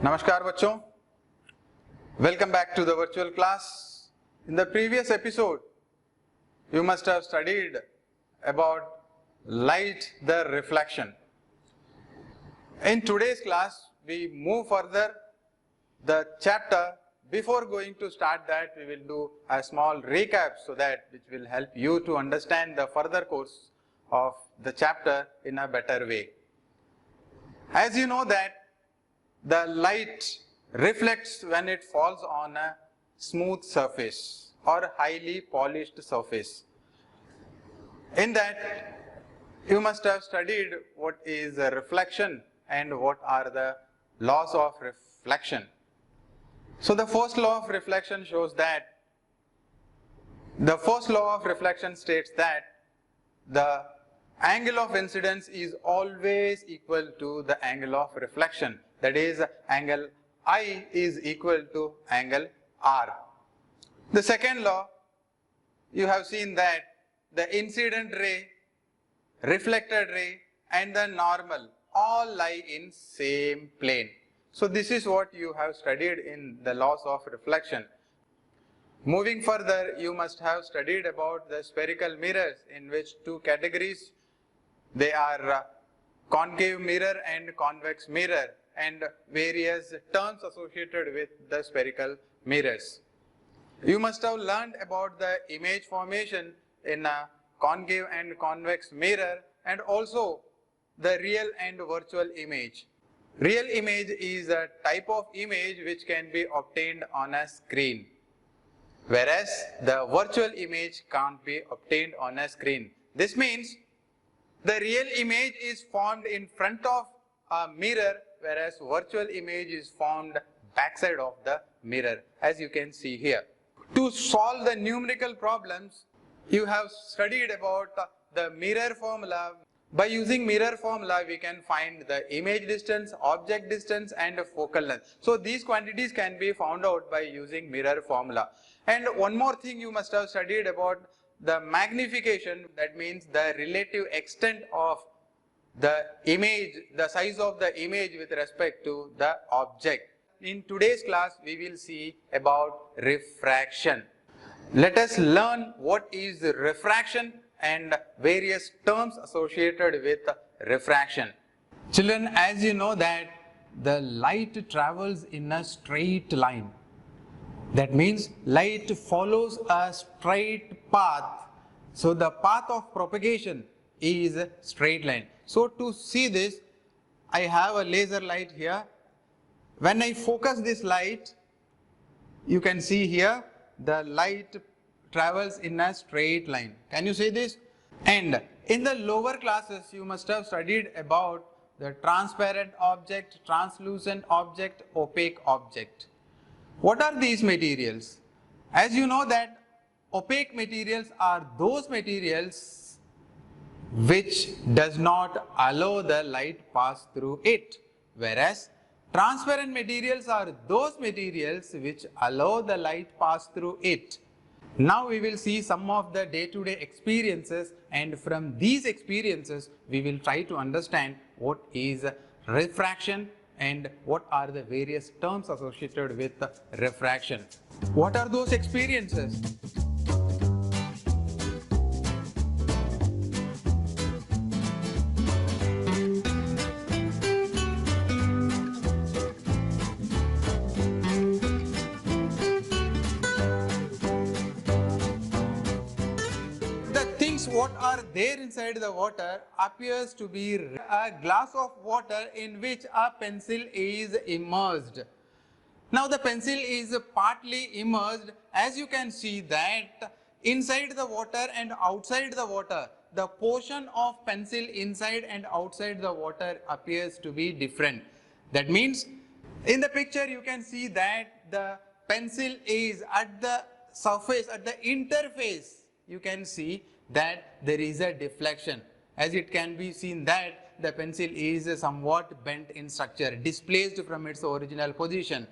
नमस्कार बच्चों, welcome back to the virtual class. In the previous episode, you must have studied about light, the reflection. In today's class, we move further the chapter. Before going to start that, we will do a small recap so that which will help you to understand the further course of the chapter in a better way. As you know that the light reflects when it falls on a smooth surface or highly polished surface. In that, you must have studied what is a reflection and what are the laws of reflection. So the first law of reflection shows that the first law of reflection states that the angle of incidence is always equal to the angle of reflection. That is, angle I is equal to angle R. The second law, you have seen that the incident ray, reflected ray and the normal all lie in same plane. So this is what you have studied in the laws of reflection. Moving further, you must have studied about the spherical mirrors, in which two categories, they are concave mirror and convex mirror, and various terms associated with the spherical mirrors. You must have learned about the image formation in a concave and convex mirror, and also the real and virtual image. Real image is a type of image which can be obtained on a screen, whereas the virtual image can't be obtained on a screen. This means the real image is formed in front of a mirror, whereas virtual image is formed backside of the mirror, as you can see here. To solve the numerical problems, you have studied about the mirror formula. By using mirror formula, we can find the image distance, object distance and focal length. So these quantities can be found out by using mirror formula. And one more thing you must have studied about the magnification, that means the relative extent of the image, the size of the image with respect to the object. In today's class, we will see about refraction. Let us learn what is refraction and various terms associated with refraction. Children, as you know that the light travels in a straight line. That means light follows a straight path. So the path of propagation is a straight line. So to see this, I have a laser light here. When I focus this light, you can see here the light travels in a straight line. Can you see this? And in the lower classes, you must have studied about the transparent object, translucent object, opaque object. What are these materials? As you know that opaque materials are those materials which does not allow the light pass through it, whereas transparent materials are those materials which allow the light pass through it. Now we will see some of the day-to-day experiences, and from these experiences we will try to understand what is refraction and what are the various terms associated with refraction. What are those experiences? What are there inside the water appears to be a glass of water in which a pencil is immersed. Now the pencil is partly immersed. As you can see that inside the water and outside the water, the portion of pencil inside and outside the water appears to be different. That means in the picture you can see that the pencil is at the surface, at the interface, you can see that there is a deflection, as it can be seen that the pencil is somewhat bent in structure, displaced from its original position.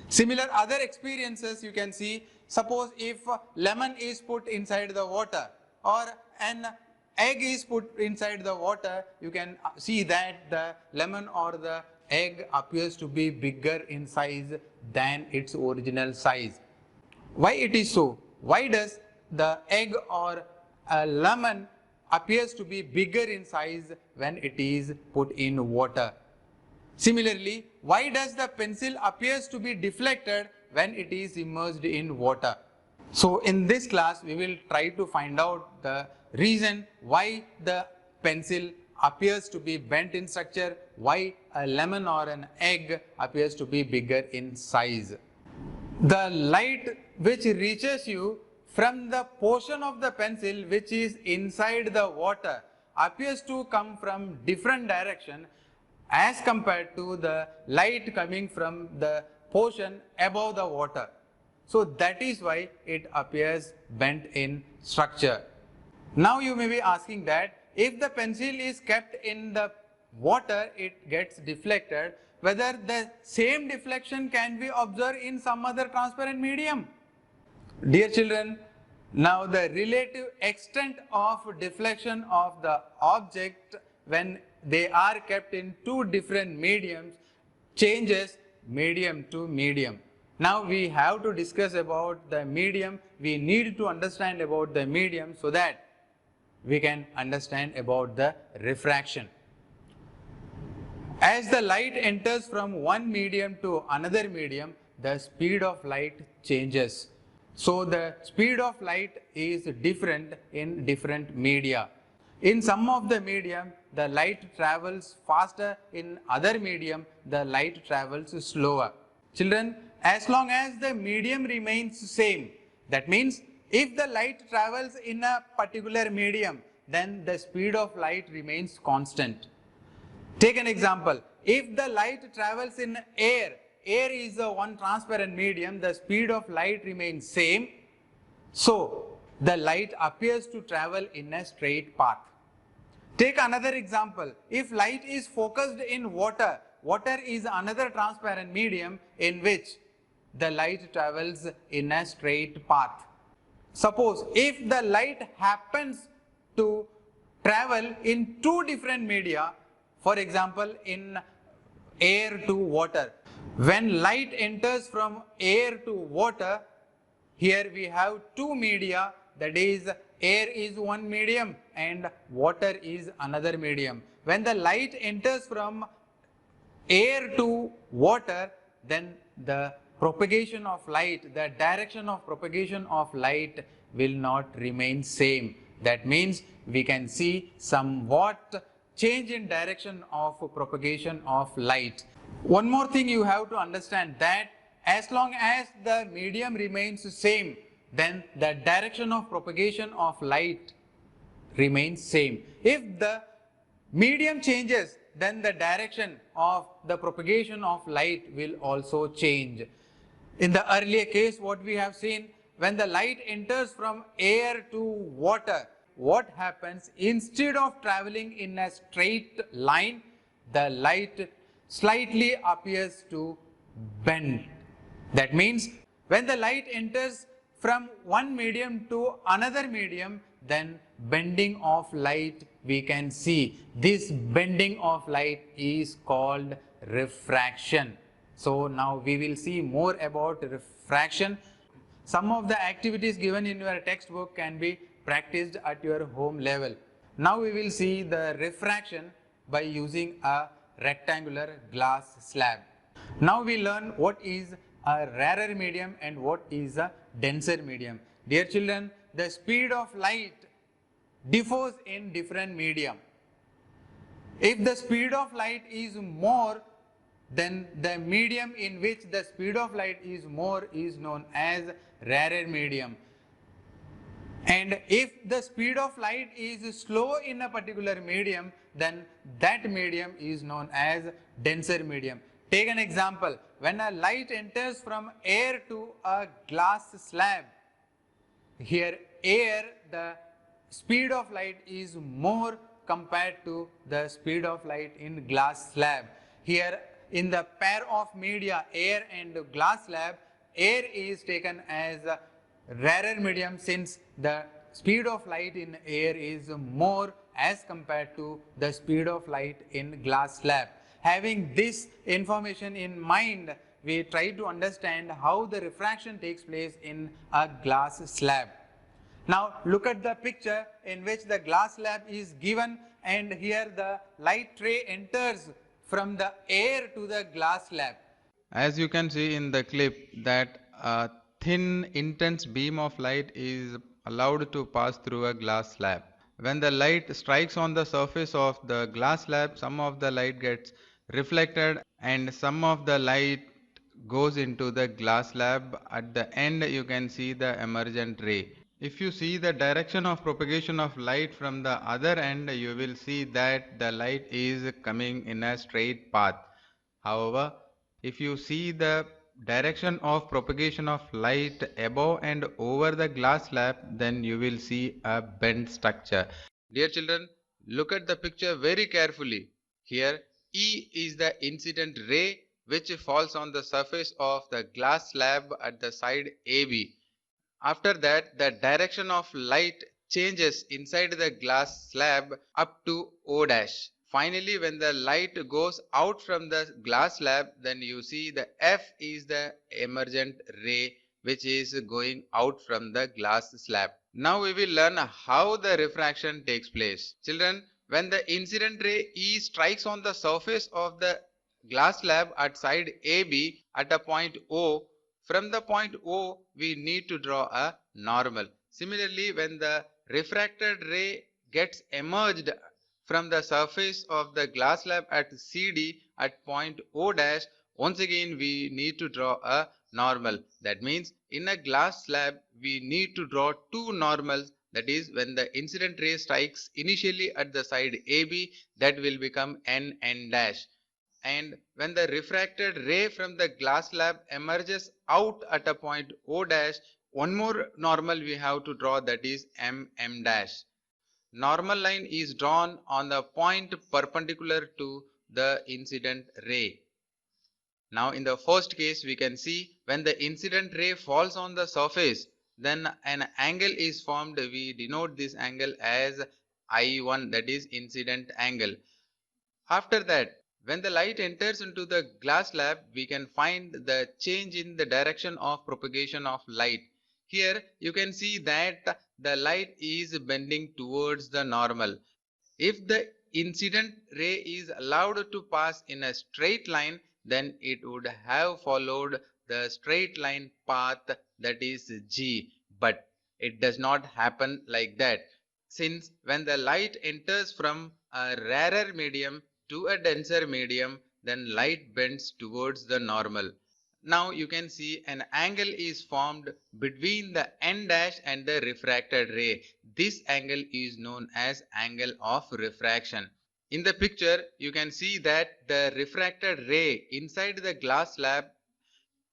Similar other experiences you can see, suppose if lemon is put inside the water or an egg is put inside the water, you can see that the lemon or the egg appears to be bigger in size than its original size. Why it is so? Why does the egg or a lemon appears to be bigger in size when it is put in water? Similarly, why does the pencil appears to be deflected when it is immersed in water? So in this class, we will try to find out the reason why the pencil appears to be bent in structure, why a lemon or an egg appears to be bigger in size. The light which reaches you from the portion of the pencil which is inside the water appears to come from different direction as compared to the light coming from the portion above the water. So that is why it appears bent in structure. Now you may be asking that if the pencil is kept in the water, it gets deflected, whether the same deflection can be observed in some other transparent medium. Dear children, now the relative extent of deflection of the object when they are kept in two different mediums changes medium to medium. Now we have to discuss about the medium. We need to understand about the medium so that we can understand about the refraction. As the light enters from one medium to another medium, the speed of light changes. So the speed of light is different in different media. In some of the medium, the light travels faster. In other medium, the light travels slower. Children, as long as the medium remains same, that means if the light travels in a particular medium, then the speed of light remains constant. Take an example. If the light travels in air, air is a one transparent medium, the speed of light remains same. So the light appears to travel in a straight path. Take another example. If light is focused in water, water is another transparent medium in which the light travels in a straight path. Suppose if the light happens to travel in two different media, for example in air to water. When light enters from air to water, here we have two media, that is air is one medium and water is another medium. When the light enters from air to water, then the propagation of light, the direction of propagation of light will not remain same. That means we can see somewhat change in direction of propagation of light. One more thing you have to understand, that as long as the medium remains same, then the direction of propagation of light remains same. If the medium changes, then the direction of the propagation of light will also change. In the earlier case, what we have seen, when the light enters from air to water, what happens? Instead of traveling in a straight line, the light slightly appears to bend. That means when the light enters from one medium to another medium, then bending of light we can see. This bending of light is called refraction. So now we will see more about refraction. Some of the activities given in your textbook can be practiced at your home level. Now we will see the refraction by using a rectangular glass slab. Now we learn what is a rarer medium and what is a denser medium. Dear children, the speed of light differs in different medium. If the speed of light is more, then the medium in which the speed of light is more is known as rarer medium. And if the speed of light is slow in a particular medium, then that medium is known as denser medium. Take an example. When a light enters from air to a glass slab, here air, the speed of light is more compared to the speed of light in glass slab. Here in the pair of media, air and glass slab, air is taken as a rarer medium since the speed of light in air is more as compared to the speed of light in glass slab. Having this information in mind, we try to understand how the refraction takes place in a glass slab. Now look at the picture in which the glass slab is given, and here the light ray enters from the air to the glass slab. As you can see in the clip that a thin intense beam of light is allowed to pass through a glass slab. When the light strikes on the surface of the glass slab, some of the light gets reflected and some of the light goes into the glass slab. At the end you can see the emergent ray. If you see the direction of propagation of light from the other end, you will see that the light is coming in a straight path. However, if you see the direction of propagation of light above and over the glass slab, then you will see a bent structure. Dear children, look at the picture very carefully. Here E is the incident ray which falls on the surface of the glass slab at the side AB. After that, the direction of light changes inside the glass slab up to O dash. Finally, when the light goes out from the glass slab, then you see the F is the emergent ray which is going out from the glass slab. Now we will learn how the refraction takes place. Children, when the incident ray E strikes on the surface of the glass slab at side AB at a point O, from the point O, we need to draw a normal. Similarly, when the refracted ray gets emerged from the surface of the glass slab at CD at point O dash, once again we need to draw a normal. That means in a glass slab, we need to draw two normals. That is, when the incident ray strikes initially at the side AB, that will become N dash. And when the refracted ray from the glass slab emerges out at a point O dash, one more normal we have to draw, that is M dash. Normal line is drawn on the point perpendicular to the incident ray. Now in the first case we can see when the incident ray falls on the surface, then an angle is formed. We denote this angle as I1, that is incident angle. After that, when the light enters into the glass slab, we can find the change in the direction of propagation of light. Here you can see that the light is bending towards the normal. If the incident ray is allowed to pass in a straight line, then it would have followed the straight line path, that is G. But it does not happen like that, since when the light enters from a rarer medium to a denser medium, then light bends towards the normal. Now you can see an angle is formed between the N dash and the refracted ray. This angle is known as angle of refraction. In the picture, you can see that the refracted ray inside the glass slab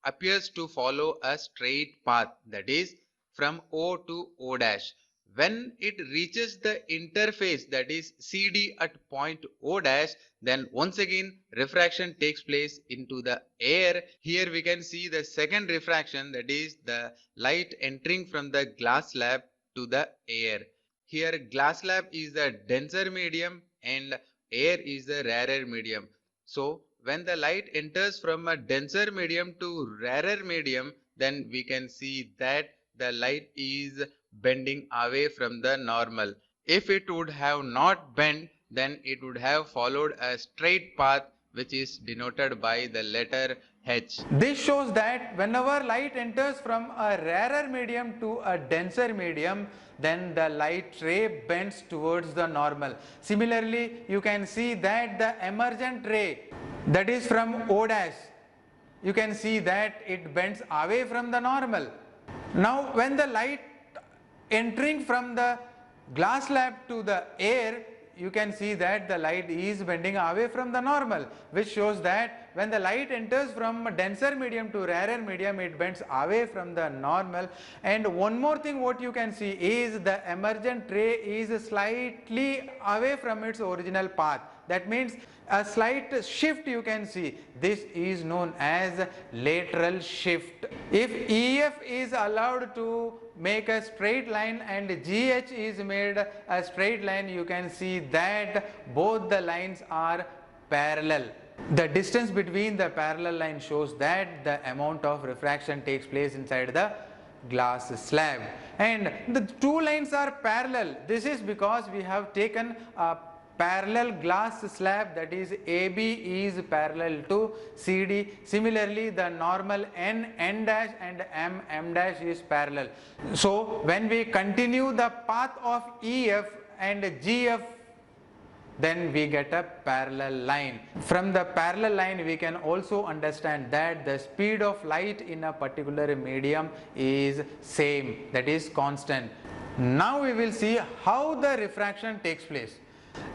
appears to follow a straight path, that is from O to O dash. When it reaches the interface, that is CD at point O dash, then once again refraction takes place into the air. Here we can see the second refraction, that is the light entering from the glass slab to the air. Here glass slab is the denser medium and air is the rarer medium. So when the light enters from a denser medium to rarer medium, then we can see that the light is bending away from the normal. If it would have not bent, then it would have followed a straight path, which is denoted by the letter H. This shows that whenever light enters from a rarer medium to a denser medium, then the light ray bends towards the normal. Similarly, you can see that the emergent ray, that is from O dash, you can see that it bends away from the normal. Now when the light entering from the glass slab to the air, you can see that the light is bending away from the normal, which shows that when the light enters from a denser medium to rarer medium, it bends away from the normal. And one more thing what you can see is the emergent ray is slightly away from its original path. That means a slight shift you can see. This is known as lateral shift. If EF is allowed to make a straight line and GH is made a straight line, you can see that both the lines are parallel. The distance between the parallel line shows that the amount of refraction takes place inside the glass slab, and the two lines are parallel. This is because we have taken a parallel glass slab, that is AB is parallel to CD. Similarly, the normal N dash and M dash is parallel. So when we continue the path of EF and GF, then we get a parallel line. From the parallel line we can also understand that the speed of light in a particular medium is same, that is constant. Now we will see how the refraction takes place.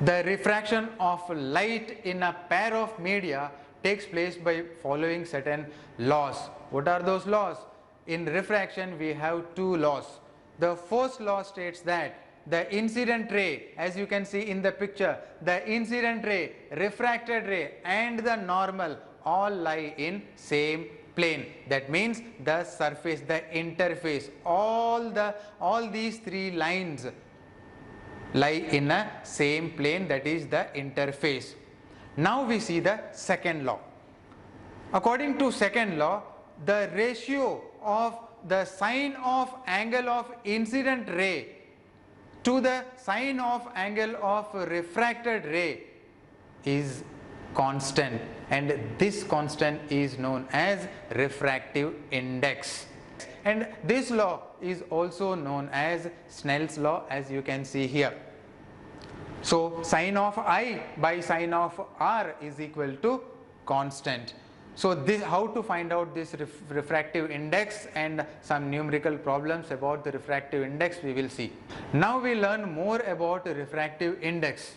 The refraction of light in a pair of media takes place by following certain laws. What are those laws? In refraction we have two laws. The first law states that the incident ray, as you can see in the picture, the incident ray, refracted ray and the normal all lie in same plane. That means the surface, the interface, all these three lines lie in a same plane, that is the interface. Now we see the second law. According to second law, the ratio of the sine of angle of incident ray to the sine of angle of refracted ray is constant, and this constant is known as refractive index, and this law is also known as Snell's law, as you can see here. So sine of I by sine of R is equal to constant. So this, how to find out this refractive index and some numerical problems about the refractive index we will see. Now we learn more about the refractive index.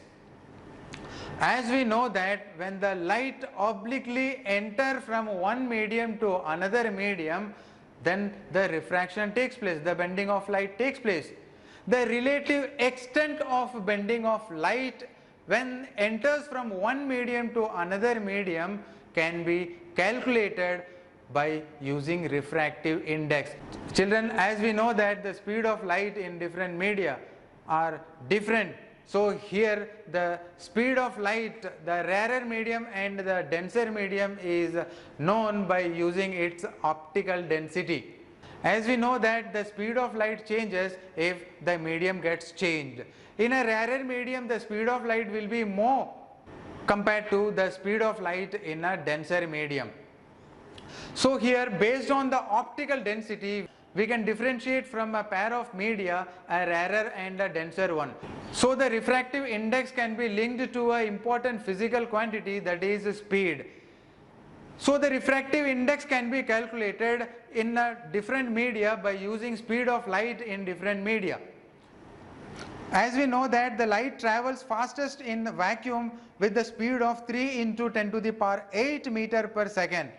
As we know that when the light obliquely enter from one medium to another medium, then the refraction takes place, the bending of light takes place. The relative extent of bending of light when enters from one medium to another medium can be calculated by using refractive index. Children, as we know that the speed of light in different media are different, so here the speed of light, the rarer medium and the denser medium is known by using its optical density. As we know that the speed of light changes if the medium gets changed. In a rarer medium, the speed of light will be more compared to the speed of light in a denser medium. So here, based on the optical density, we can differentiate from a pair of media a rarer and a denser one. So the refractive index can be linked to an important physical quantity, that is speed. So the refractive index can be calculated in a different media by using speed of light in different media. As we know that the light travels fastest in vacuum with the speed of 3 into 10 to the power 8 meter per second.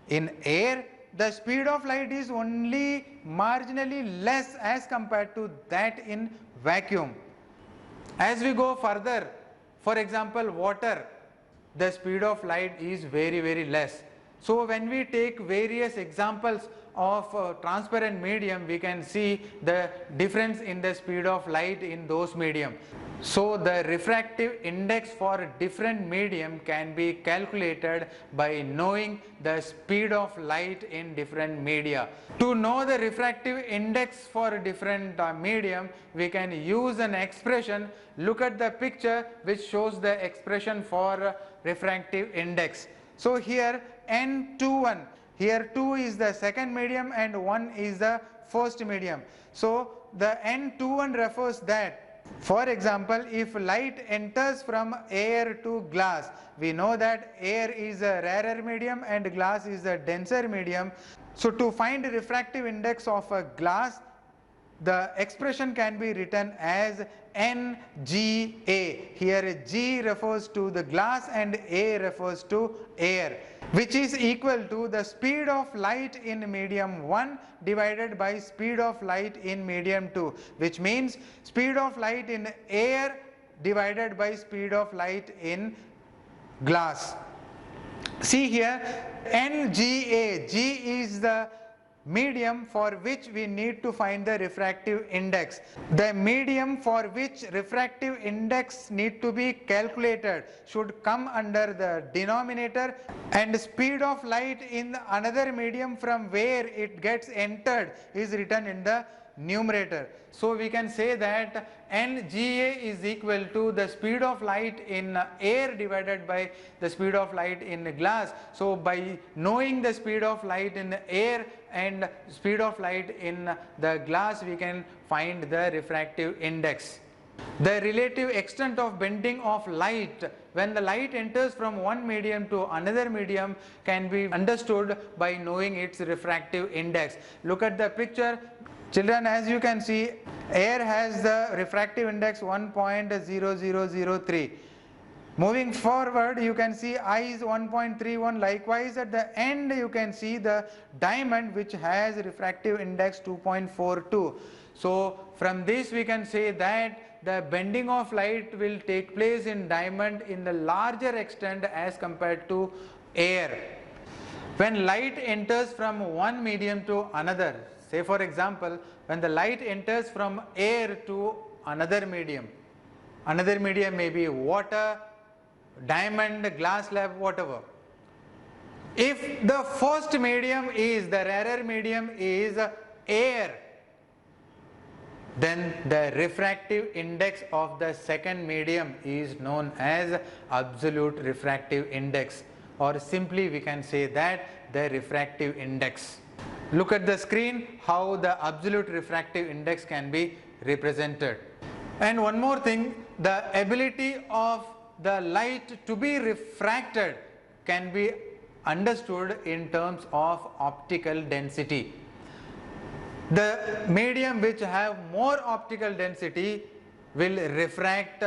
In air, the speed of light is only marginally less as compared to that in vacuum. As we go further, for example water, the speed of light is very less. So when we take various examples of transparent medium, we can see the difference in the speed of light in those medium. So the refractive index for different medium can be calculated by knowing the speed of light in different media. To know the refractive index for different medium, we can use an expression. Look at the picture which shows the expression for refractive index. So here N21, here 2 is the second medium and 1 is the first medium. So the N21 refers that, for example, if light enters from air to glass, we know that air is a rarer medium and glass is a denser medium. So to find the refractive index of a glass, the expression can be written as NGA. Here G refers to the glass and A refers to air, which is equal to the speed of light in medium 1 divided by speed of light in medium 2, which means speed of light in air divided by speed of light in glass. See here NGA, G is the medium for which we need to find the refractive index. The medium for which refractive index need to be calculated should come under the denominator, and speed of light in another medium from where it gets entered is written in the numerator. So we can say that NGA is equal to the speed of light in air divided by the speed of light in glass. So by knowing the speed of light in air and speed of light in the glass, we can find the refractive index. The relative extent of bending of light when the light enters from one medium to another medium can be understood by knowing its refractive index. Look at the picture. Children, as you can see, air has the refractive index 1.0003. Moving forward, you can see I is 1.31. Likewise, at the end, you can see the diamond, which has refractive index 2.42. So from this, we can say that the bending of light will take place in diamond in the larger extent as compared to air. When light enters from one medium to another, say for example, when the light enters from air to another medium may be water, diamond, glass slab, whatever. If the first medium is, the rarer medium is air, then the refractive index of the second medium is known as absolute refractive index, or simply we can say that the refractive index. Look at the screen how the absolute refractive index can be represented. And one more thing, the ability of the light to be refracted can be understood in terms of optical density. The medium which have more optical density will refract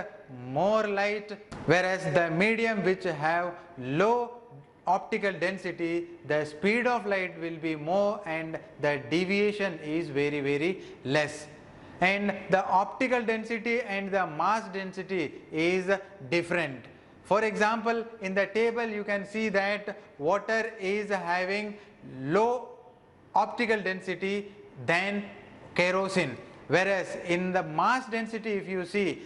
more light, whereas the medium which have low optical density, the speed of light will be more and the deviation is very, very less. And the optical density and the mass density is different. For example, in the table you can see that water is having low optical density than kerosene, whereas in the mass density, if you see,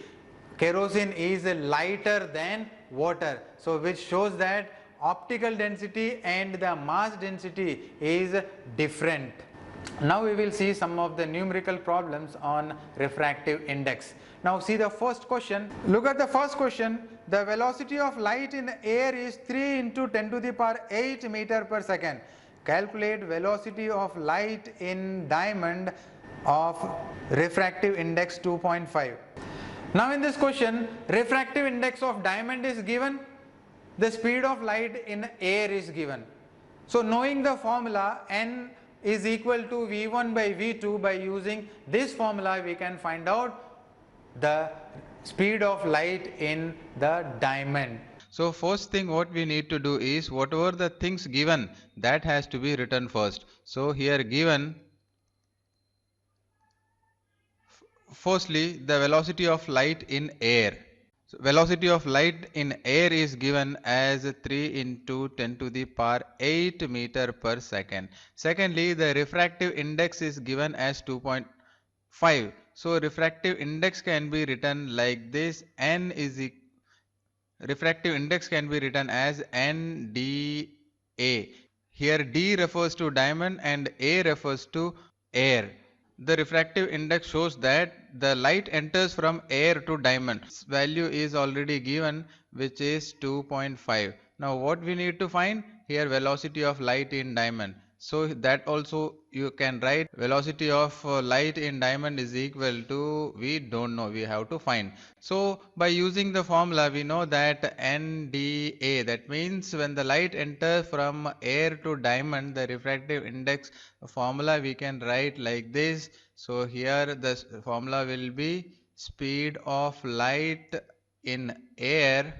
kerosene is lighter than water. So which shows that optical density and the mass density is different. Now we will see some of the numerical problems on refractive index. Now see the first question. Look at the first question. The velocity of light in air is 3 into 10 to the power 8 meter per second. Calculate velocity of light in diamond of refractive index 2.5. Now in this question, refractive index of diamond is given, the speed of light in air is given. So knowing the formula n is equal to V1 by V2, by using this formula we can find out the speed of light in the diamond. So first thing what we need to do is whatever the things given, that has to be written first. So here given, firstly the velocity of light in air. So velocity of light in air is given as 3 into 10 to the power 8 meter per second. Secondly, the refractive index is given as 2.5. So refractive index can be written like this. Refractive index can be written as NDA. Here D refers to diamond and A refers to air. The refractive index shows that the light enters from air to diamond. Its value is already given, which is 2.5. Now what we need to find? Here velocity of light in diamond. So that also you can write velocity of light in diamond is equal to, we don't know, we have to find. So by using the formula we know that NDA, that means when the light enters from air to diamond, the refractive index formula we can write like this. So here the formula will be speed of light in air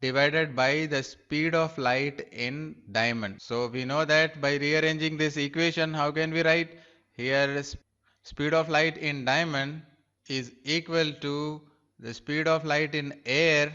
divided by the speed of light in diamond. So we know that by rearranging this equation, how can we write? Here speed of light in diamond is equal to the speed of light in air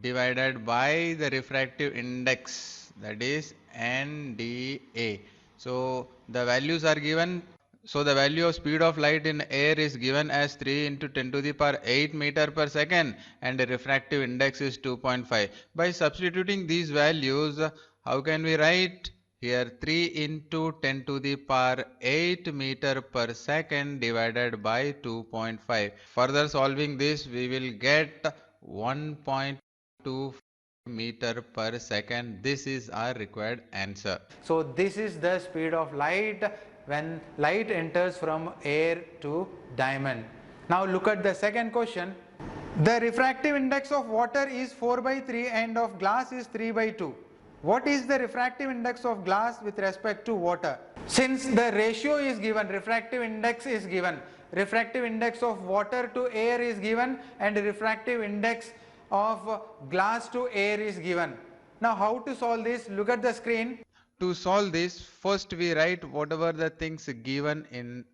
divided by the refractive index, that is NDA. So the values are given. So the value of speed of light in air is given as 3 into 10 to the power 8 meter per second, and the refractive index is 2.5. By substituting these values, how can we write? Here 3 into 10 to the power 8 meter per second divided by 2.5. Further solving this, we will get 1.2 meter per second. This is our required answer. So this is the speed of light when light enters from air to diamond. Now look at the second question. The refractive index of water is 4 by 3 and of glass is 3 by 2. What is the refractive index of glass with respect to water? Since the ratio is given, refractive index is given, refractive index of water to air is given and refractive index of glass to air is given. Now how to solve this? Look at the screen. To solve this, first we write whatever the things given in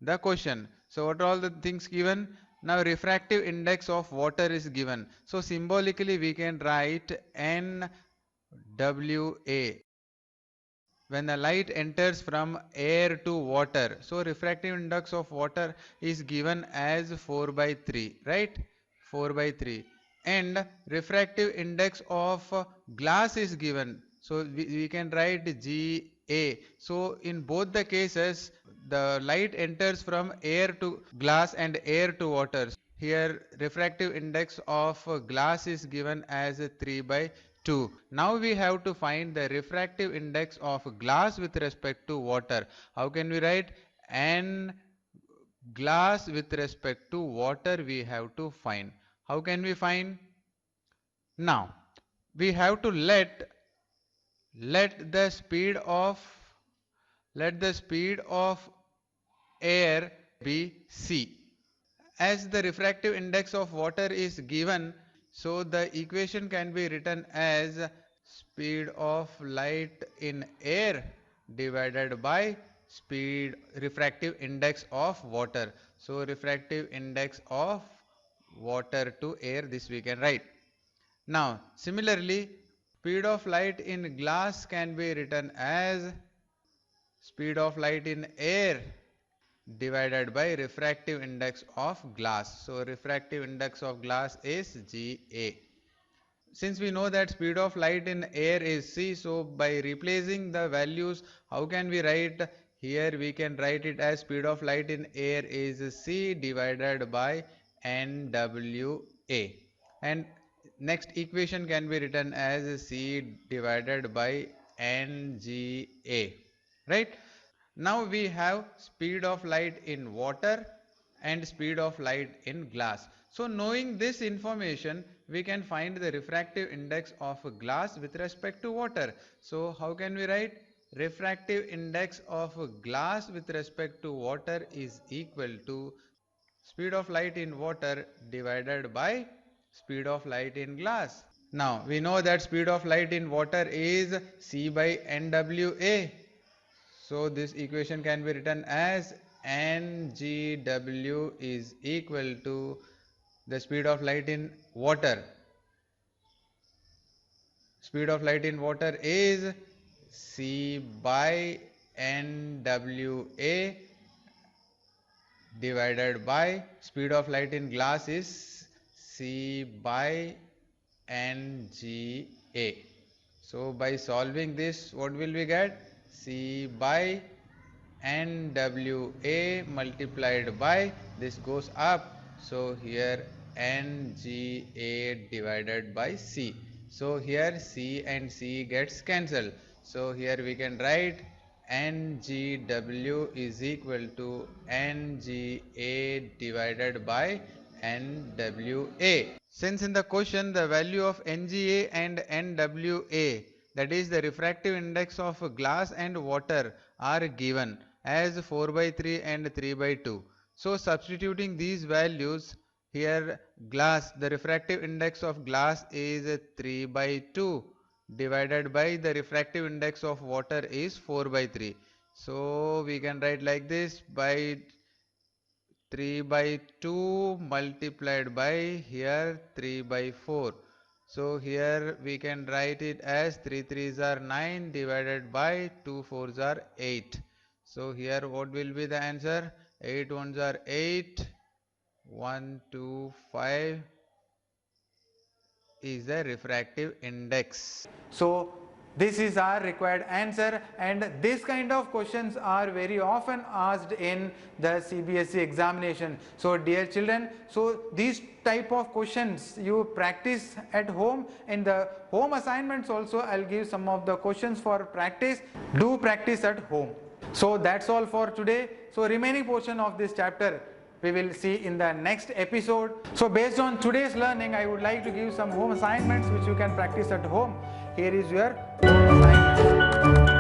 the question. So what are all the things given? Now refractive index of water is given. So symbolically we can write NWA. When the light enters from air to water, so refractive index of water is given as 4 by 3, right? 4 by 3. And refractive index of glass is given, so we can write GA. So in both the cases, the light enters from air to glass and air to water. Here refractive index of glass is given as 3 by 2. Now we have to find the refractive index of glass with respect to water. How can we write? N glass with respect to water we have to find. How can we find? Now we have to let the speed of air be c. As the refractive index of water is given, so the equation can be written as speed of light in air divided by speed refractive index of water. So refractive index of water to air, this we can write. Now similarly, speed of light in glass can be written as speed of light in air divided by refractive index of glass. So refractive index of glass is GA. Since we know that speed of light in air is c, so by replacing the values, how can we write? Here we can write it as speed of light in air is c divided by NWA, and next equation can be written as c divided by NGA, right? Now we have speed of light in water and speed of light in glass. So knowing this information, we can find the refractive index of glass with respect to water. So how can we write? Refractive index of glass with respect to water is equal to speed of light in water divided by speed of light in glass. Now we know that speed of light in water is c by NWA. So this equation can be written as NGW is equal to the speed of light in water. Speed of light in water is C by NWA divided by speed of light in glass is C by NGA. So by solving this, what will we get? C by NWA multiplied by, this goes up, so here NGA divided by C. So here C and C gets cancelled. So here we can write NGW is equal to NGA divided by NWA. Since in the question the value of NGA and NWA, that is the refractive index of glass and water, are given as 4 by 3 and 3 by 2. So substituting these values, here glass, the refractive index of glass is 3 by 2 divided by the refractive index of water is 4 by 3. So we can write like this, by 3 by 2 multiplied by here 3 by 4. So here we can write it as 3 3s are 9 divided by 2 4s are 8. So here what will be the answer? 8 ones are 8, 1, 2, 5 is the refractive index. So this is our required answer, and this kind of questions are very often asked in the CBSE examination. So dear children, so these type of questions you practice at home. In the home assignments also I'll give some of the questions for practice. Do practice at home. So that's all for today. So remaining portion of this chapter we will see in the next episode. So based on today's learning, I would like to give some home assignments which you can practice at home. Here is your home assignment.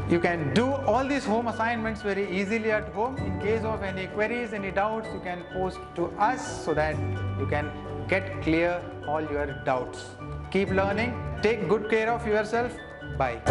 You can do all these home assignments very easily at home. In case of any queries, any doubts, you can post to us so that you can get clear all your doubts. Keep learning. Take good care of yourself. Bye.